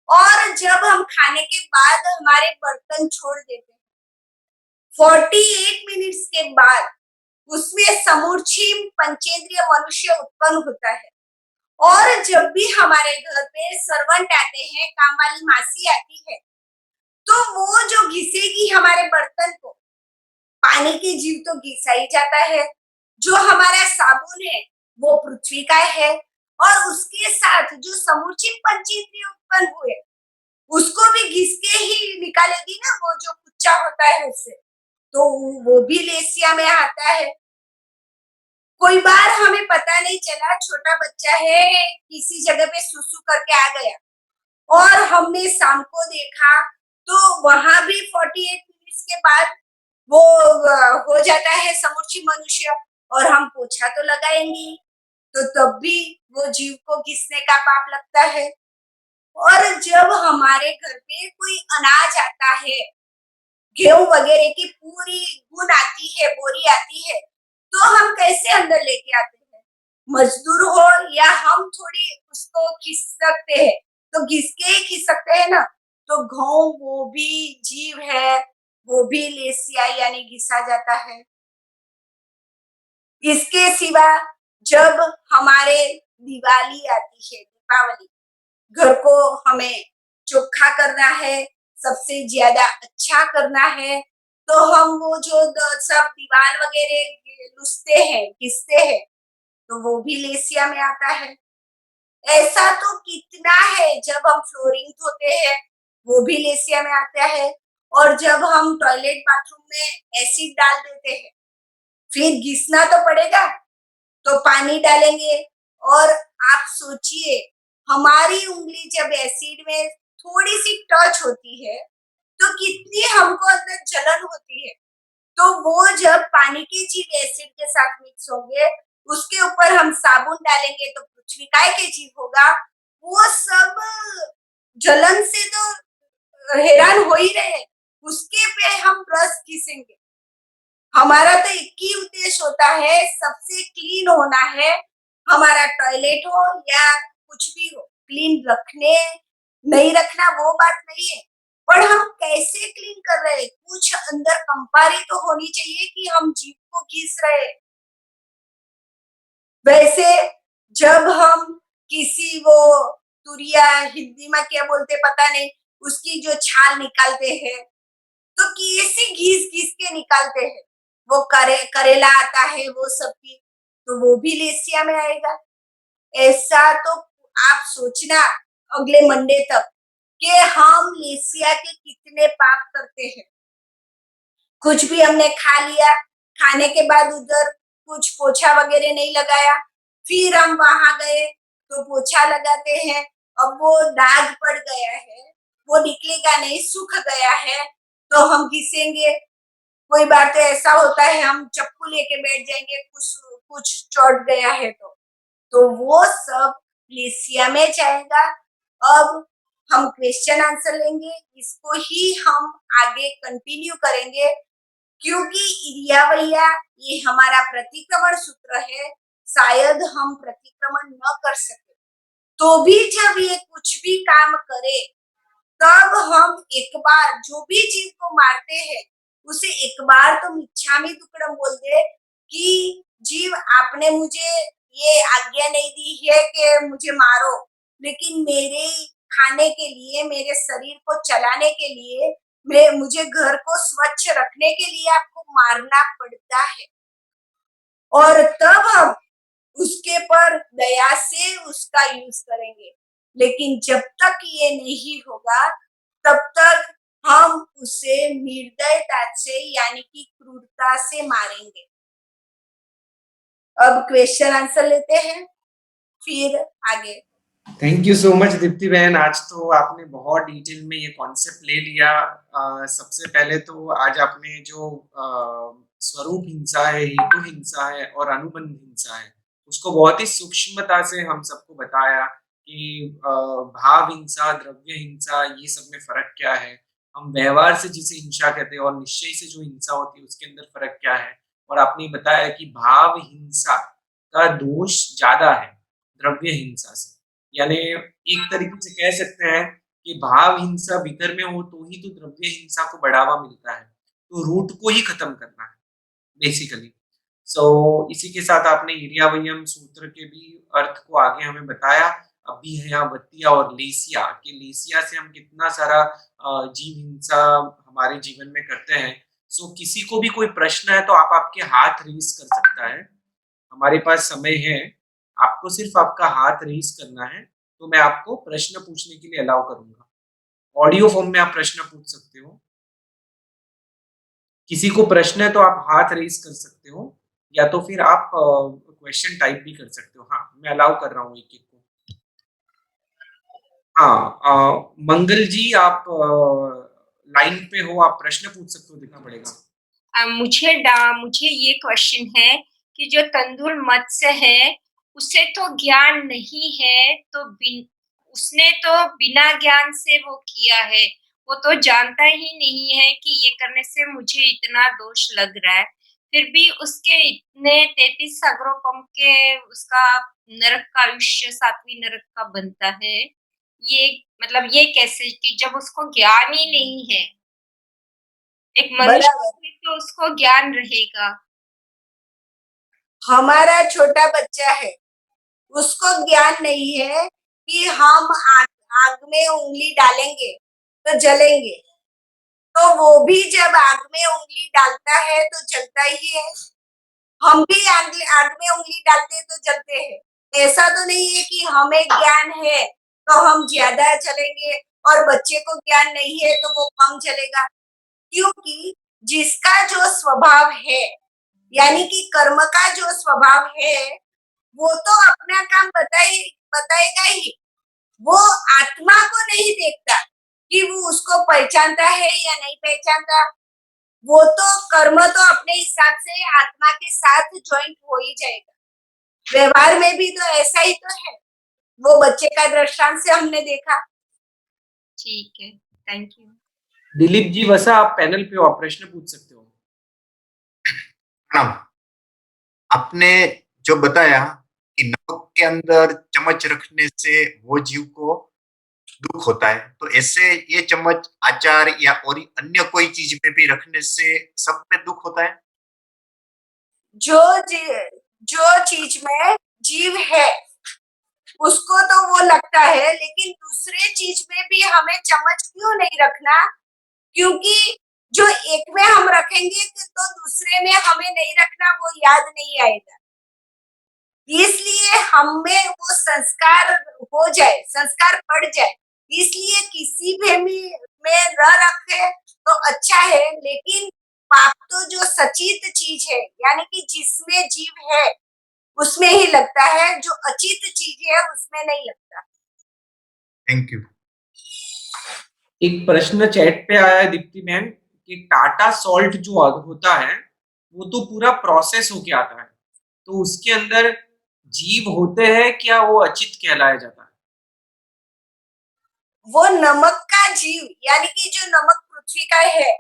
और जब हम खाने के बाद हमारे बर्तन छोड़ देते हैं, 48 मिनट्स के बाद उसमें समूची पंचेंद्रिय मनुष्य उत्पन्न होता है। और जब भी हमारे घर पे सर्वेंट आते हैं, काम वाली मासी आती है, तो वो जो घिसेगी हमारे बर्तन को, पानी के जीव तो घिसा ही जाता है। जो हमारा साबुन है वो पृथ्वी का है, और उसके साथ जो समूची पंचेंद्रिय उत्पन्न हुए उसको भी घिस के ही निकालेगी ना, वो जो कुच्चा होता है उससे, तो वो भी लेसिया में आता है। कोई बार हमें पता नहीं चला, छोटा बच्चा है, किसी जगह पे सुसु करके आ गया और हमने शाम को देखा, तो वहां भी 48 मिनट्स के बाद वो हो जाता है समूची मनुष्य, और हम पोछा तो लगाएंगे, तो तब भी वो जीव को घिसने का पाप लगता है। और जब हमारे घर पे कोई अनाज आता है, गेहूं वगैरह की पूरी गुन आती है, बोरी आती है, तो हम कैसे अंदर लेके आते हैं। मजदूर हो या हम थोड़ी उसको खींच सकते हैं, तो घिस के ही खींच सकते हैं ना। तो गेहूं वो भी जीव है, वो भी लेसिया यानी घिसा जाता है। इसके सिवा जब हमारे दिवाली आती है, दीपावली, घर को हमें चोखा करना है, सबसे ज्यादा अच्छा करना है, तो हम वो जो सब दीवार वगैरह लुसते हैं, घिसते हैं, तो वो भी लेसिया में आता है। ऐसा तो कितना है, जब हम फ्लोरिंग धोते हैं वो भी लेसिया में आता है। और जब हम टॉयलेट बाथरूम में एसिड डाल देते हैं, फिर घिसना तो पड़ेगा, तो पानी डालेंगे। और आप सोचिए, हमारी उंगली जब एसिड में थोड़ी सी टच होती है, तो कितनी हमको अंदर जलन होती है। तो वो जब पानी के जीव एसिड के साथ मिक्स होंगे, उसके ऊपर हम साबुन डालेंगे, तो पृथ्वी काय के जीव होगा, वो सब जलन से तो हैरान हो ही रहे, उसके पे हम ब्रश घिसेंगे। हमारा तो एक ही उद्देश्य होता है, सबसे क्लीन होना है। हमारा टॉयलेट हो या कुछ भी हो, क्लीन रखने नहीं रखना वो बात नहीं है, पर हम कैसे क्लीन कर रहे हैं, कुछ अंदर कंपारी तो होनी चाहिए कि हम जीव को घिस रहे हैं। वैसे जब हम किसी वो तुरिया, हिंदी में क्या बोलते पता नहीं, उसकी जो छाल निकालते हैं, तो कैसे घिस घिस के निकालते हैं। वो करेला आता है वो सब की, तो वो भी लेसिया में आएगा। ऐसा तो आप सोचना अगले मंडे तक कि हम लेसिया के कितने पाप करते हैं। कुछ भी हमने खा लिया, खाने के बाद उधर कुछ पोछा वगैरह नहीं लगाया, फिर हम वहां गए तो पोछा लगाते हैं, अब वो दाग पड़ गया है, वो निकलेगा नहीं, सूख गया है, तो हम घिसेंगे। कोई बार तो ऐसा होता है, हम चप्पू लेके बैठ जाएंगे, कुछ कुछ चोट गया है तो वो सब लेसिया में जाएगा। अब हम क्वेश्चन आंसर लेंगे, इसको ही हम आगे कंटिन्यू करेंगे, क्योंकि इरिया भैया ये हमारा प्रतिक्रमण सूत्र है, शायद हम प्रतिक्रमण न कर सके, तो भी जब ये कुछ भी काम करे, तब हम एक बार जो भी जीव को मारते हैं, उसे एक बार तो मिच्छामी दुक्कडम बोल दे कि जीव आपने मुझे ये आज्ञा नहीं दी है कि मुझे मारो, लेकिन मेरे खाने के लिए, मेरे शरीर को चलाने के लिए, मैं मुझे घर को स्वच्छ रखने के लिए आपको मारना पड़ता है। और तब हम उसके पर दया से उसका यूज करेंगे। लेकिन जब तक ये नहीं होगा तब तक हम उसे निर्दयता से यानी कि क्रूरता से मारेंगे। अब क्वेश्चन आंसर लेते हैं, फिर आगे। Thank you so much Deepti बहन, आज तो आपने बहुत डिटेल में ये कॉन्सेप्ट ले लिया। सबसे पहले तो आज आपने जो स्वरूप हिंसा है, हेतु हिंसा है और अनुबंध हिंसा है, उसको बहुत ही सूक्ष्मता से हम सबको बताया कि भाव हिंसा, द्रव्य हिंसा, ये सब में फर्क क्या है, हम व्यवहार से जिसे हिंसा कहते हैं और निश्चय से जो हिंसा होती है उसके अंदर फर्क क्या है। और आपने बताया कि भाव हिंसा का दोष ज्यादा है द्रव्य हिंसा से, यानी एक तरीके से कह सकते हैं कि भाव हिंसा भीतर में हो तो ही तो द्रव्य हिंसा को बढ़ावा मिलता है, तो रूट को ही खत्म करना है बेसिकली। सो इसी के साथ आपने इरियावयम सूत्र के भी अर्थ को आगे हमें बताया, अभिहया, वतिया और लेसिया, कि लेसिया से हम कितना सारा जीव हिंसा हमारे जीवन में करते हैं। सो किसी को भी कोई प्रश्न है तो आप आपके हाथ रेस कर सकता है, हमारे पास समय है, आपको सिर्फ आपका हाथ रेस करना है, तो मैं आपको प्रश्न पूछने के लिए अलाउ करूंगा। ऑडियो फॉर्म में आप प्रश्न पूछ सकते हो, किसी को प्रश्न है तो आप हाथ रेस कर सकते हो, या तो फिर आप क्वेश्चन टाइप भी कर सकते हो। हाँ, मैं अलाउ कर रहा हूँ एक एक को। हाँ, मंगल जी, आप लाइन पे हो, आप प्रश्न पूछ सकते हो, देखना पड़ेगा। मुझे ये क्वेश्चन है कि जो तंदुर मत्स्य है उसे तो ज्ञान नहीं है, तो उसने तो बिना ज्ञान से वो किया है, वो तो जानता ही नहीं है कि ये करने से मुझे इतना दोष लग रहा है, फिर भी उसके इतने 33 सागरों पम के उसका नरक का आयुष्य 7वीं नरक का बनता है। ये मतलब ये कैसे कि जब उसको ज्ञान ही नहीं है, एक मनुष्य बराबर। में तो उसको ज्ञान रहेगा। हमारा छोटा बच्चा है, उसको ज्ञान नहीं है कि हम आग आग में उंगली डालेंगे तो जलेंगे, तो वो भी जब आग में उंगली डालता है तो जलता ही है। हम भी आग आग में उंगली डालते हैं तो जलते हैं। ऐसा तो नहीं है कि हमें ज्ञान है तो हम ज्यादा जलेंगे और बच्चे को ज्ञान नहीं है तो वो कम जलेगा। क्योंकि जिसका जो स्वभाव है यानी कि कर्म का जो स्वभाव है वो तो अपना काम बताएगा ही। वो आत्मा को नहीं देखता कि वो उसको पहचानता है या नहीं पहचानता। वो तो कर्म तो अपने हिसाब से आत्मा के साथ ज्वाइंट हो ही जाएगा। व्यवहार में भी तो ऐसा ही तो है, वो बच्चे का दृष्टांत से हमने देखा। ठीक है, थैंक यू। दिलीप जी वसा, आप पैनल पे हो, आप प्रश्न पूछ सकते हो। प्रणाम। आपने जो बताया कि नमक के अंदर चम्मच रखने से वो जीव को दुख होता है, तो ऐसे ये चम्मच अचार या और अन्य कोई चीज में भी रखने से सब में दुख होता है? जो चीज में जीव है उसको तो वो लगता है, लेकिन दूसरे चीज में भी हमें चम्मच क्यों नहीं रखना? क्योंकि जो एक में हम रखेंगे तो दूसरे में हमें नहीं रखना, वो याद नहीं आएगा। इसलिए हमें वो संस्कार हो जाए, संस्कार पड़ जाए, इसलिए किसी भी में न रखे तो अच्छा है। लेकिन पाप तो जो सचित चीज है यानी कि जिसमें जीव है उसमें ही लगता है, जो अचित चीज है उसमें नहीं लगता। Thank you. एक प्रश्न चैट पे आया है दीप्ति मैम कि टाटा सॉल्ट जो होता है वो तो पूरा प्रोसेस होके आता है, तो उसके अंदर जीव होते हैं क्या, वो अचित कहलाया जाता है? वो नमक का जीव यानी कि जो नमक पृथ्वी का है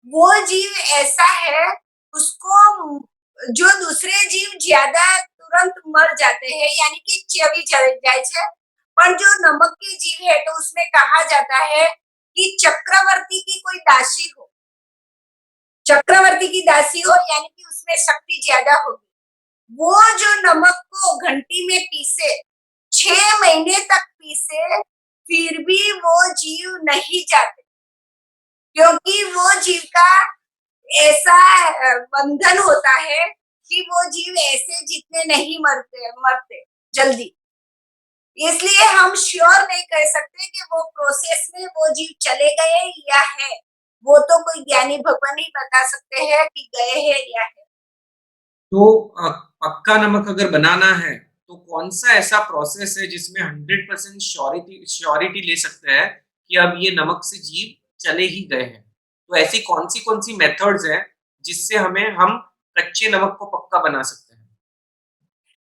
वो जीव ऐसा है, उसको जो दूसरे जीव ज्यादा तुरंत मर जाते हैं यानी कि चली चले जाए, पर जो नमक के जीव है तो उसमें कहा जाता है कि चक्रवर्ती की कोई दासी हो, चक्रवर्ती की दासी हो यानी कि उसमें शक्ति ज्यादा होगी। वो जो नमक को घंटी में पीसे, 6 महीने तक पीसे, फिर भी वो जीव नहीं जाते, क्योंकि वो जीव का ऐसा बंधन होता है कि वो जीव ऐसे जितने नहीं मरते मरते जल्दी। इसलिए हम श्योर नहीं कह सकते कि वो प्रोसेस में वो जीव चले गए या है। वो तो कोई ज्ञानी भगवान ही बता सकते हैं कि गए हैं या है। तो पक्का नमक अगर बनाना है तो कौन सा ऐसा प्रोसेस है जिसमें 100% श्योरिटी ले सकते हैं कि अब ये नमक से जीव चले ही गए हैं? तो ऐसी कौन सी मेथड्स हैं जिससे हम कच्चे नमक को पक्का बना सकते हैं?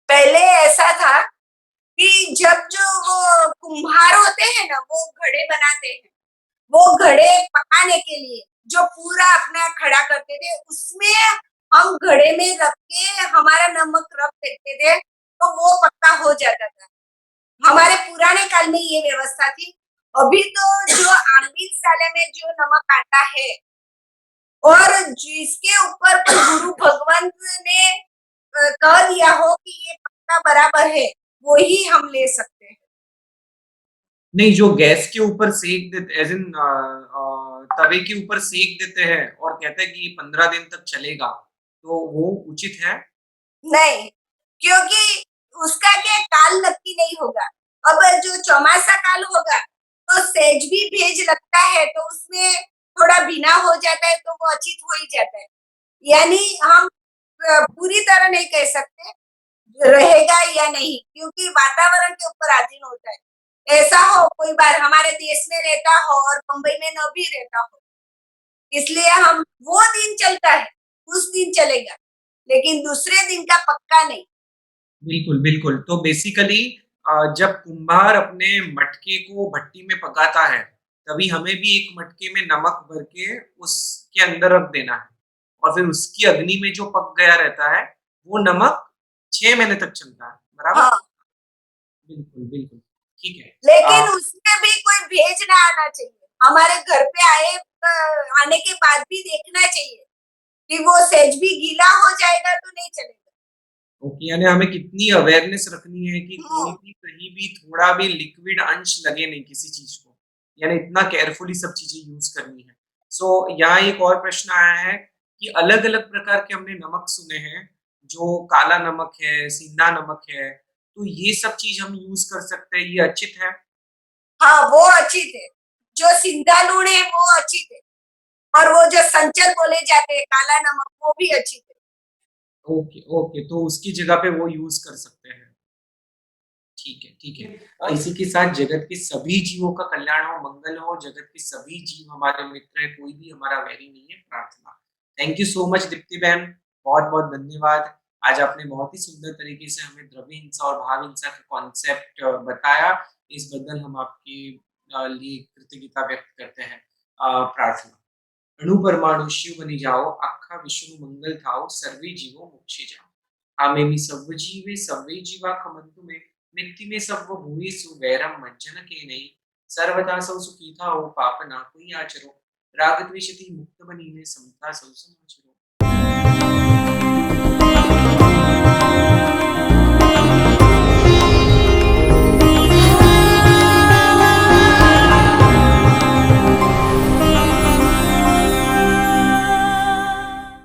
पहले ऐसा था कि जब जो वो कुम्हार होते हैं ना, वो घड़े बनाते हैं, वो घड़े पकाने के लिए जो पूरा अपना खड़ा करते थे, उसमें हम घड़े में रख के हमारा नमक रख देते थे, तो वो पक्का हो जाता था। हमारे पुराने काल में ये व्यवस्था थी। अभी तो जो आमिल में जो नमक आता है और जिसके ऊपर कोई गुरु भगवंत ने कह दिया हो कि ये पक्का बराबर है, वो ही हम ले सकते हैं। नहीं, जो गैस के ऊपर सेक देते एज़ इन तवे के ऊपर सेक देते हैं और कहते हैं कि ये 15 दिन तक चलेगा, तो वो उचित है? नहीं, क्योंकि उसका क्या काल नक्की नहीं होगा। अब जो चौमासा काल होगा, तो सहज भी भेज लगता है, तो उसमें थोड़ा भीना हो जाता है, तो वो अचित हो ही जाता है। यानी हम पूरी तरह नहीं कह सकते रहेगा या नहीं, क्योंकि वातावरण के ऊपर अधीन होता है। ऐसा हो कोई बार हमारे देश में रहता हो और बम्बई में न भी रहता हो, इसलिए हम वो दिन चलता है, उस दिन चलेगा, लेकिन दूसरे दिन का पक्का नहीं। बिल्कुल, बिल्कुल। तो बेसिकली जब कुम्हार अपने मटके को भट्टी में पकाता है, तभी हमें भी एक मटके में नमक भर के उसके अंदर रख देना है और फिर उसकी अग्नि में जो पक गया रहता है, वो नमक 6 महीने तक चलता है, बराबर? हाँ, बिल्कुल, बिल्कुल। ठीक है। लेकिन उसमें भी कोई भेज ना आना चाहिए। हमारे घर पे आने के बाद भी देखना चाहिए कि वो सहज भी गीला हो जाएगा तो नहीं चलेगा। ओके, यानी हमें कितनी अवेयरनेस रखनी है कि कोई हुँ, भी कहीं भी थोड़ा भी लिक्विड अंश लगे नहीं किसी चीज़ को, यानी इतना केयरफुली सब चीज़ें यूज़ करनी है। सो यहाँ एक और प्रश्न आया है कि अलग-अलग प्रकार के हमने नमक सुने हैं, जो काला नमक है, सीधा नमक है, तो ये सब चीज़ हम यूज़ कर सकते हैं, ये उचित है? हाँ, वो अच्छी थे। जो सिंधा लूण है वो अच्छी थे और वो जो संचल बोले जाते हैं काला नमक वो भी अच्छी थे। ओके, ओके, तो उसकी जगह पे वो यूज़ कर सकते हैं। ठीक है, ठीक है। इसी के साथ जगत के सभी जीवों का कल्याण हो, मंगल हो, जगत के सभी जीव हमारे मित्र हैं, कोई भी हमारा वैरी नहीं है, प्रार्थना। Thank you so much Deepti बहन, बहुत-बहुत धन्यवाद। आज आपने बहुत ही सुंदर तरीके से हमें द्रव्य हिंसा और भाव हिंसा का कॉन्सेप्ट बताया। इस बदल हम आपके लिए कृतज्ञता व्यक्त करते हैं। प्रार्थना। अणु परमाणु शिव बनी जाओ, आखा विश्व मंगल थाओ, सर्वे जीवो मोक्षे जाओ। आमेमि सव्व जीवे सव्वे जीवा खमन्तु मे, मित्ति में सव्व भूयेषु वैरम मज्जन के नहीं। सर्वदा सौ सुखी थाओ, पाप ना कोई आचरो, राग द्वेषति मुक्त बनी में समता सौ समाचरो।